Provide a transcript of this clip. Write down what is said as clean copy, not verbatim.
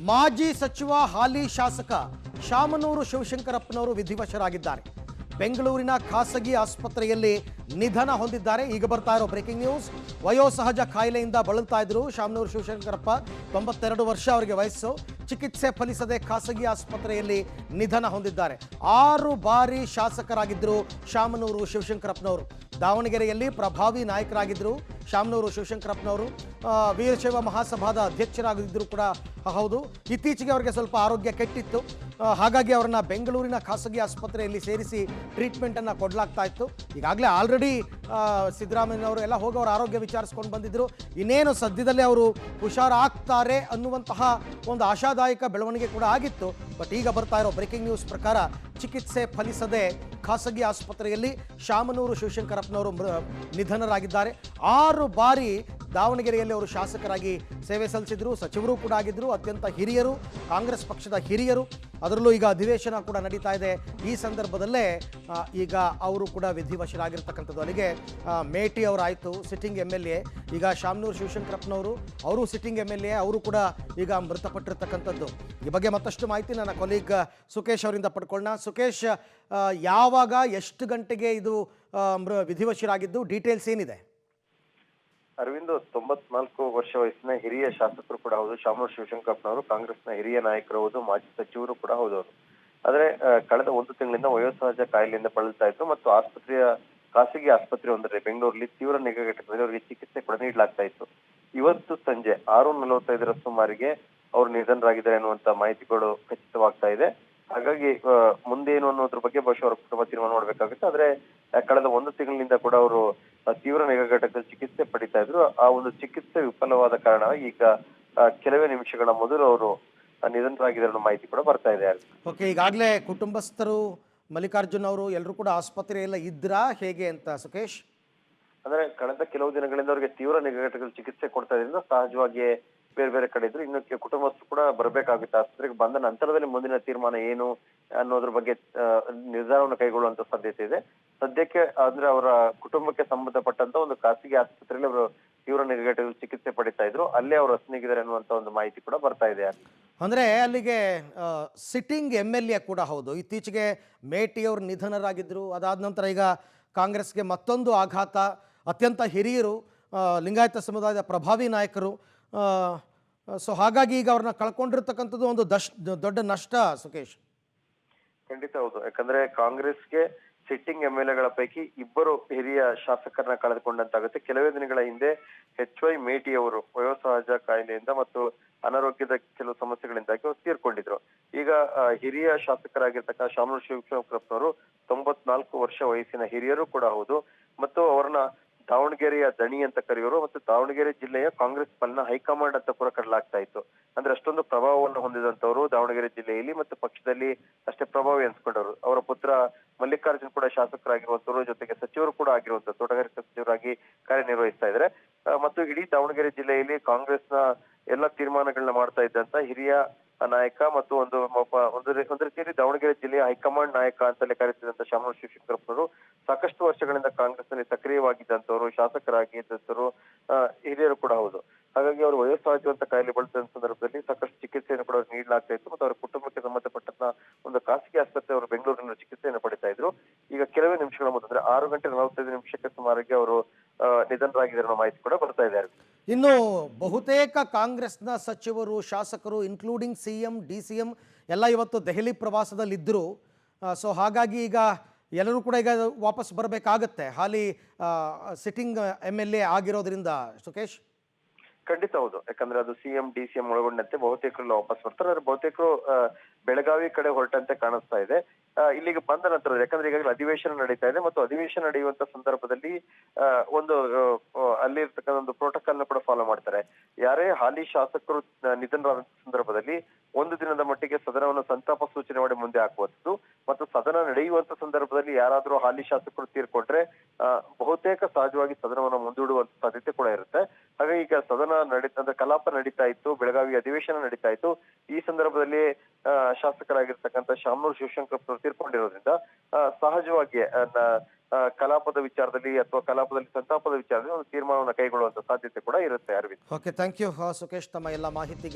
ಮಾಜಿ ಸಚಿವ ಹಾಲಿ ಶಾಸಕ ಶಾಮನೂರು ಶಿವಶಂಕರಪ್ಪನವರು ವಿಧಿವಶರಾಗಿದ್ದಾರೆ. ಬೆಂಗಳೂರಿನ ಖಾಸಗಿ ಆಸ್ಪತ್ರೆಯಲ್ಲಿ ನಿಧನ ಹೊಂದಿದ್ದಾರೆ. ಈಗ ಬರ್ತಾ ಇರೋ ಬ್ರೇಕಿಂಗ್ ನ್ಯೂಸ್. ವಯೋಸಹಜ ಕಾಯಿಲೆಯಿಂದ ಬಳಲ್ತಾ ಇದ್ರು ಶಾಮನೂರು ಶಿವಶಂಕರಪ್ಪ. 92 ವರ್ಷ ಅವರಿಗೆ ವಯಸ್ಸು. ಚಿಕಿತ್ಸೆ ಫಲಿಸದೆ ಖಾಸಗಿ ಆಸ್ಪತ್ರೆಯಲ್ಲಿ ನಿಧನ ಹೊಂದಿದ್ದಾರೆ. 6 ಬಾರಿ ಶಾಸಕರಾಗಿದ್ದರು ಶಾಮನೂರು ಶಿವಶಂಕರಪ್ಪನವರು. ದಾವಣಗೆರೆಯಲ್ಲಿ ಪ್ರಭಾವಿ ನಾಯಕರಾಗಿದ್ದರು ಶಾಮನೂರು ಶಿವಶಂಕರಪ್ಪನವರು. ವೀರಶೈವ ಮಹಾಸಭಾದ ಅಧ್ಯಕ್ಷರಾಗಿದ್ದರು ಕೂಡ ಹೌದು. ಇತ್ತೀಚೆಗೆ ಅವರಿಗೆ ಸ್ವಲ್ಪ ಆರೋಗ್ಯ ಕೆಟ್ಟಿತ್ತು. ಹಾಗಾಗಿ ಅವರನ್ನ ಬೆಂಗಳೂರಿನ ಖಾಸಗಿ ಆಸ್ಪತ್ರೆಯಲ್ಲಿ ಸೇರಿಸಿ ಟ್ರೀಟ್ಮೆಂಟನ್ನು ಕೊಡಲಾಗ್ತಾ ಇತ್ತು. ಈಗಾಗಲೇ ಆಲ್ರೆಡಿ ಸಿದ್ದರಾಮಯ್ಯನವರು ಎಲ್ಲ ಹೋಗಿ ಅವರ ಆರೋಗ್ಯ ವಿಚಾರಿಸ್ಕೊಂಡು ಬಂದಿದ್ದರು. ಇನ್ನೇನು ಸದ್ಯದಲ್ಲೇ ಅವರು ಹುಷಾರಾಗ್ತಾರೆ ಅನ್ನುವಂತಹ ಒಂದು ಆಶಾದಾಯಕ ಬೆಳವಣಿಗೆ ಕೂಡ ಆಗಿತ್ತು. ಬಟ್ ಈಗ ಬರ್ತಾ ಇರೋ ಬ್ರೇಕಿಂಗ್ ನ್ಯೂಸ್ ಪ್ರಕಾರ ಚಿಕಿತ್ಸೆ ಫಲಿಸದೆ ಖಾಸಗಿ ಆಸ್ಪತ್ರೆಯಲ್ಲಿ ಶಾಮನೂರು ಶಿವಶಂಕರಪ್ಪನವರು ನಿಧನರಾಗಿದ್ದಾರೆ. 6 ಬಾರಿ ದಾವಣಗೆರೆಯಲ್ಲಿ ಅವರು ಶಾಸಕರಾಗಿ ಸೇವೆ ಸಲ್ಲಿಸಿದ್ರು, ಸಚಿವರು ಕೂಡ ಆಗಿದ್ದರು. ಅತ್ಯಂತ ಹಿರಿಯರು, ಕಾಂಗ್ರೆಸ್ ಪಕ್ಷದ ಹಿರಿಯರು. ಅದರಲ್ಲೂ ಈಗ ಅಧಿವೇಶನ ಕೂಡ ನಡೀತಾ ಇದೆ. ಈ ಸಂದರ್ಭದಲ್ಲೇ ಈಗ ಅವರು ಕೂಡ ವಿಧಿವಶರಾಗಿರ್ತಕ್ಕಂಥದ್ದು. ಅಲ್ಲಿಗೆ ಮೇಟಿ ಅವರಾಯಿತು, ಸಿಟ್ಟಿಂಗ್ MLA. ಈಗ ಶಾಮನೂರು ಶಿವಶಂಕರಪ್ಪನವರು ಅವರು ಸಿಟ್ಟಿಂಗ್ MLA, ಅವರು ಕೂಡ ಈಗ ಮೃತಪಟ್ಟಿರ್ತಕ್ಕಂಥದ್ದು. ಈ ಬಗ್ಗೆ ಮತ್ತಷ್ಟು ಮಾಹಿತಿ ನನ್ನ ಕೊಲೀಗ್ ಸುಕೇಶ್ ಅವರಿಂದ ಪಡ್ಕೊಳ್ಳೋಣ. ಸುಕೇಶ್, ಯಾವಾಗ ಎಷ್ಟು ಗಂಟೆಗೆ ಇದು ವಿಧಿವಶರಾಗಿದ್ದು, ಡೀಟೇಲ್ಸ್ ಏನಿದೆ? ಅರವಿಂದ್ 94 ವರ್ಷ ವಯಸ್ಸಿನ ಹಿರಿಯ ಶಾಸಕರು ಕೂಡ ಹೌದು ಶಾಮನೂರು ಶಿವಶಂಕರಪ್ಪನವರು. ಕಾಂಗ್ರೆಸ್ನ ಹಿರಿಯ ನಾಯಕರು ಹೌದು, ಮಾಜಿ ಸಚಿವರು ಕೂಡ ಹೌದು ಅವರು. ಆದ್ರೆ ಕಳೆದ 1 ತಿಂಗಳಿಂದ ವಯೋಸಹಜ ಕಾಯಿಲೆಯಿಂದ ಬಳಲ್ತಾ ಇದ್ರು ಮತ್ತು ಖಾಸಗಿ ಆಸ್ಪತ್ರೆ ಒಂದರಲ್ಲಿ ಬೆಂಗಳೂರಲ್ಲಿ ತೀವ್ರ ನಿಗಾ ಘಟಕದಲ್ಲಿ ಅವರಿಗೆ ಚಿಕಿತ್ಸೆ ಕೂಡ ನೀಡಲಾಗ್ತಾ ಇತ್ತು. ಇವತ್ತು ಸಂಜೆ 6:45 ಸುಮಾರಿಗೆ ಅವರು ನಿಧನರಾಗಿದ್ದಾರೆ ಅನ್ನುವಂತ ಮಾಹಿತಿಗಳು ಖಚಿತವಾಗ್ತಾ ಇದೆ. ಹಾಗಾಗಿ ಮುಂದೇನು ಅನ್ನೋದ್ರ ಬಗ್ಗೆ ಬಹುಶಃ ಅವರ ಕುಟುಂಬ ತೀರ್ಮಾನ ಮಾಡಬೇಕಾಗುತ್ತೆ. ಆದ್ರೆ ಕಳೆದ 1 ತಿಂಗಳಿಂದ ಕೂಡ ಅವರು ತೀವ್ರ ನಿಗಾ ಘಟಕದಲ್ಲಿ ಚಿಕಿತ್ಸೆ ಪಡಿತಾ ಇದ್ರು. ಆ ಒಂದು ಚಿಕಿತ್ಸೆ ವಿಫಲವಾದ ಕಾರಣ ಈಗ ಕೆಲವೇ ನಿಮಿಷಗಳ ಮೊದಲು ಅವರು ನಿಧನರಾಗಿದ್ದಾರೆ ಅನ್ನೋ ಮಾಹಿತಿ ಕೂಡ ಬರ್ತಾ ಇದೆ. ಓಕೆ, ಈಗಾಗಲೇ ಕುಟುಂಬಸ್ಥರು, ಮಲ್ಲಿಕಾರ್ಜುನ್ ಅವರು ಎಲ್ಲರೂ ಕೂಡ ಆಸ್ಪತ್ರೆಯಲ್ಲ ಇದ್ರಾ, ಹೇಗೆ ಅಂತ ಸುಕೇಶ್? ಅಂದ್ರೆ ಕಳೆದ ಕೆಲವು ದಿನಗಳಿಂದ ಅವರಿಗೆ ತೀವ್ರ ನಿಗಾ ಘಟಕದಲ್ಲಿ ಚಿಕಿತ್ಸೆ ಕೊಡ್ತಾ ಇದ್ರಿಂದ ಸಹಜವಾಗಿ ಬೇರೆ ಬೇರೆ ಕಡೆ ಇದ್ರು. ಇನ್ನು ಕುಟುಂಬಸ್ಥರು ಕೂಡ ಬರಬೇಕಾಗುತ್ತೆ. ಆಸ್ಪತ್ರೆಗೆ ಬಂದ ನಂತರದಲ್ಲಿ ಮುಂದಿನ ತೀರ್ಮಾನ ಏನು ಅನ್ನೋದ್ರ ಬಗ್ಗೆ ನಿರ್ಧಾರವನ್ನು ಕೈಗೊಳ್ಳುವಂತ ಸಾಧ್ಯತೆ ಇದೆ. ಸದ್ಯಕ್ಕೆ ಅಂದ್ರೆ ಅವರ ಕುಟುಂಬಕ್ಕೆ ಸಂಬಂಧಪಟ್ಟಂತ ಒಂದು ಖಾಸಗಿ ಆಸ್ಪತ್ರೆಯಲ್ಲಿ ಅವರು ತೀವ್ರ ನಿಗಾ ಘಟಕದಲ್ಲಿ ಚಿಕಿತ್ಸೆ ಪಡಿತಾ ಇದ್ರು. ಅಲ್ಲೇ ಅವರು ಅಸನಿಗಿದ್ದಾರೆ ಅನ್ನುವಂತ ಒಂದು ಮಾಹಿತಿ ಕೂಡ ಬರ್ತಾ ಇದೆ. ಅಂದ್ರೆ ಅಲ್ಲಿಗೆ ಸಿಟ್ಟಿಂಗ್ MLA ಕೂಡ ಹೌದು. ಇತ್ತೀಚೆಗೆ ಮೇಟಿ ಅವರು ನಿಧನರಾಗಿದ್ದರು. ಅದಾದ ನಂತರ ಈಗ ಕಾಂಗ್ರೆಸ್ಗೆ ಮತ್ತೊಂದು ಆಘಾತ. ಅತ್ಯಂತ ಹಿರಿಯರು, ಲಿಂಗಾಯತ ಸಮುದಾಯದ ಪ್ರಭಾವಿ ನಾಯಕರು. ಸೊ ಹಾಗಾಗಿ ಈಗ ಅವ್ರನ್ನ ಕಳ್ಕೊಂಡಿರ್ತಕ್ಕಂಥದ್ದು ಒಂದು ದೊಡ್ಡ ನಷ್ಟ ಸುಕೇಶ್. ಖಂಡಿತ ಹೌದು. ಯಾಕಂದ್ರೆ ಕಾಂಗ್ರೆಸ್ಗೆ ಸಿಟ್ಟಿಂಗ್ MLAಗಳ ಪೈಕಿ ಇಬ್ಬರು ಹಿರಿಯ ಶಾಸಕರನ್ನ ಕಳೆದುಕೊಂಡಂತಾಗುತ್ತೆ. ಕೆಲವೇ ದಿನಗಳ ಹಿಂದೆ HY ಮೇಟಿ ಅವರು ವಯೋಸಹಜ ಕಾಯಿಲೆಯಿಂದ ಮತ್ತು ಅನಾರೋಗ್ಯದ ಕೆಲವು ಸಮಸ್ಯೆಗಳಿಂದಾಗಿ ಅವರು ತೀರ್ಕೊಂಡಿದ್ರು. ಈಗ ಹಿರಿಯ ಶಾಸಕರಾಗಿರ್ತಕ್ಕ ಶಾಮನೂರು ಶಿವಶಂಕರಪ್ಪನವರು 94 ವರ್ಷ ವಯಸ್ಸಿನ ಹಿರಿಯರು ಕೂಡ ಹೌದು ಮತ್ತು ಅವ್ರನ್ನ ದಾವಣಗೆರೆಯ ದಣಿ ಅಂತ ಕರೆಯೋರು ಮತ್ತು ದಾವಣಗೆರೆ ಜಿಲ್ಲೆಯ ಕಾಂಗ್ರೆಸ್ ಪಾಲಿನ ಹೈಕಮಾಂಡ್ ಅಂತ ಕೂಡ ಕರೆಯಲಾಗ್ತಾ ಇತ್ತು. ಅಂದ್ರೆ ಅಷ್ಟೊಂದು ಪ್ರಭಾವವನ್ನು ಹೊಂದಿದಂತವರು ದಾವಣಗೆರೆ ಜಿಲ್ಲೆಯಲ್ಲಿ ಮತ್ತು ಪಕ್ಷದಲ್ಲಿ ಅಷ್ಟೇ ಪ್ರಭಾವಿ ಅನ್ಸ್ಕೊಂಡವರು. ಅವರ ಪುತ್ರ ಮಲ್ಲಿಕಾರ್ಜುನ್ ಕೂಡ ಶಾಸಕರಾಗಿರುವಂತವರು, ಜೊತೆಗೆ ಸಚಿವರು ಕೂಡ ಆಗಿರುವಂತ ತೋಟಗಾರಿಕಾ ಸಚಿವರಾಗಿ ಕಾರ್ಯನಿರ್ವಹಿಸ್ತಾ ಇದ್ದಾರೆ. ಮತ್ತು ಇಡೀ ದಾವಣಗೆರೆ ಜಿಲ್ಲೆಯಲ್ಲಿ ಕಾಂಗ್ರೆಸ್ನ ಎಲ್ಲ ತೀರ್ಮಾನಗಳನ್ನ ಮಾಡ್ತಾ ಇದ್ದಂತ ಹಿರಿಯ ನಾಯಕ ಮತ್ತು ಒಂದು ರೀತಿಯಲ್ಲಿ ದಾವಣಗೆರೆ ಜಿಲ್ಲೆಯ ಹೈಕಮಾಂಡ್ ನಾಯಕ ಅಂತಲೇ ಕರೆಸಿದಂತ ಶಾಮನೂರು ಶಿವಶಂಕರಪ್ಪನವರು ಸಾಕಷ್ಟು ವರ್ಷಗಳಿಂದ ಕಾಂಗ್ರೆಸ್ ನಲ್ಲಿ ಸಕ್ರಿಯವಾಗಿದ್ದಂತವರು, ಶಾಸಕರಾಗಿದ್ದಂತವರು, ಹಿರಿಯರು ಕೂಡ ಹೌದು. ಹಾಗಾಗಿ ಅವರು ವಯೋಸಹಜವಂತ ಕಾಯಿಲೆ ಬಳಸಿದ ಸಂದರ್ಭದಲ್ಲಿ ಸಾಕಷ್ಟು ಚಿಕಿತ್ಸೆಯನ್ನು ಕೂಡ ನೀಡಲಾಗ್ತಾ ಇತ್ತು ಮತ್ತು ಅವರ ಕುಟುಂಬಕ್ಕೆ ಸಂಬಂಧಪಟ್ಟಂತ ಒಂದು ಖಾಸಗಿ ಆಸ್ಪತ್ರೆ ಅವರು ಬೆಂಗಳೂರಿನಲ್ಲಿ ಚಿಕಿತ್ಸೆಯನ್ನು ಪಡಿತಾ ಇದ್ರು. ಈಗ ಕೆಲವೇ ನಿಮಿಷಗಳ ಮೊದಲು 6:45 ಸುಮಾರಿಗೆ ಅವರು ನಿಧನರಾಗಿದ್ದಾರೆ ಅನ್ನೋ ಮಾಹಿತಿ ಕೂಡ ಬರ್ತಾ ಇದೆ. ಇನ್ನು ಬಹುತೇಕ ಕಾಂಗ್ರೆಸ್ನ ಸಚಿವರು, ಶಾಸಕರು ಇನ್ಕ್ಲೂಡಿಂಗ್ CM, DCM ಎಲ್ಲ ಇವತ್ತು ದೆಹಲಿ ಪ್ರವಾಸದಲ್ಲಿದ್ದರು. ಸೊ ಹಾಗಾಗಿ ಈಗ ಎಲ್ಲರೂ ಕೂಡ ಈಗ ವಾಪಸ್ ಬರಬೇಕಾಗತ್ತೆ, ಹಾಲಿ ಸಿಟ್ಟಿಂಗ್ MLA ಆಗಿರೋದ್ರಿಂದ ಸುಕೇಶ್. ಖಂಡಿತ ಹೌದು. ಯಾಕಂದ್ರೆ ಅದು CM, DCM ಒಳಗೊಂಡಂತೆ ಬಹುತೇಕರು ವಾಪಸ್ ಬರ್ತಾರೆ. ಆದ್ರೆ ಬಹುತೇಕರು ಬೆಳಗಾವಿ ಕಡೆ ಹೊರಟಂತೆ ಕಾಣಿಸ್ತಾ ಇದೆ. ಇಲ್ಲಿಗೆ ಬಂದ ನಂತರ ಯಾಕಂದ್ರೆ ಈಗಾಗಲೇ ಅಧಿವೇಶನ ನಡೀತಾ ಇದೆ ಮತ್ತು ಅಧಿವೇಶನ ನಡೆಯುವಂತ ಸಂದರ್ಭದಲ್ಲಿ ಒಂದು ಅಲ್ಲಿರ್ತಕ್ಕಂಥ ಒಂದು ಪ್ರೋಟೋಕಾಲ್ ನ ಕೂಡ ಫಾಲೋ ಮಾಡ್ತಾರೆ. ಯಾರೇ ಹಾಲಿ ಶಾಸಕರು ನಿಧನರಾದ ಸಂದರ್ಭದಲ್ಲಿ 1 ದಿನದ ಮಟ್ಟಿಗೆ ಸದನವನ್ನು ಸಂತಾಪ ಸೂಚನೆ ಮಾಡಿ ಮುಂದೆ ಹಾಕುವಂಥದ್ದು ಮತ್ತು ಸದನ ನಡೆಯುವಂತ ಸಂದರ್ಭದಲ್ಲಿ ಯಾರಾದ್ರೂ ಹಾಲಿ ಶಾಸಕರು ತೀರ್ಕೊಂಡ್ರೆ ಬಹುತೇಕ ಸಹಜವಾಗಿ ಸದನವನ್ನು ಮುಂದೂಡುವಂತ ಸಾಧ್ಯತೆ ಕೂಡ ಇರುತ್ತೆ. ಹಾಗಾಗಿ ಈಗ ಸದನ ಅಂದ್ರೆ ಕಲಾಪ ನಡೀತಾ ಇತ್ತು, ಬೆಳಗಾವಿ ಅಧಿವೇಶನ ನಡೀತಾ ಇತ್ತು. ಈ ಸಂದರ್ಭದಲ್ಲಿ ಶಾಸಕರಾಗಿರ್ತಕ್ಕಂಥ ಶಾಮನೂರು ಶಿವಶಂಕರಪ್ಪನವರು ತೀರ್ಕೊಂಡಿರೋದ್ರಿಂದ ಸಹಜವಾಗಿ ಕಲಾಪದ ವಿಚಾರದಲ್ಲಿ ಅಥವಾ ಕಲಾಪದಲ್ಲಿ ಸಂತಾಪದ ವಿಚಾರದಲ್ಲಿ ಒಂದು ತೀರ್ಮಾನವನ್ನು ಕೈಗೊಳ್ಳುವಂತ ಸಾಧ್ಯತೆ ಕೂಡ ಇರುತ್ತೆ. Arvind. Okay, thank you Sukesh ತಮ್ಮ ಎಲ್ಲ ಮಾಹಿತಿಗೆ.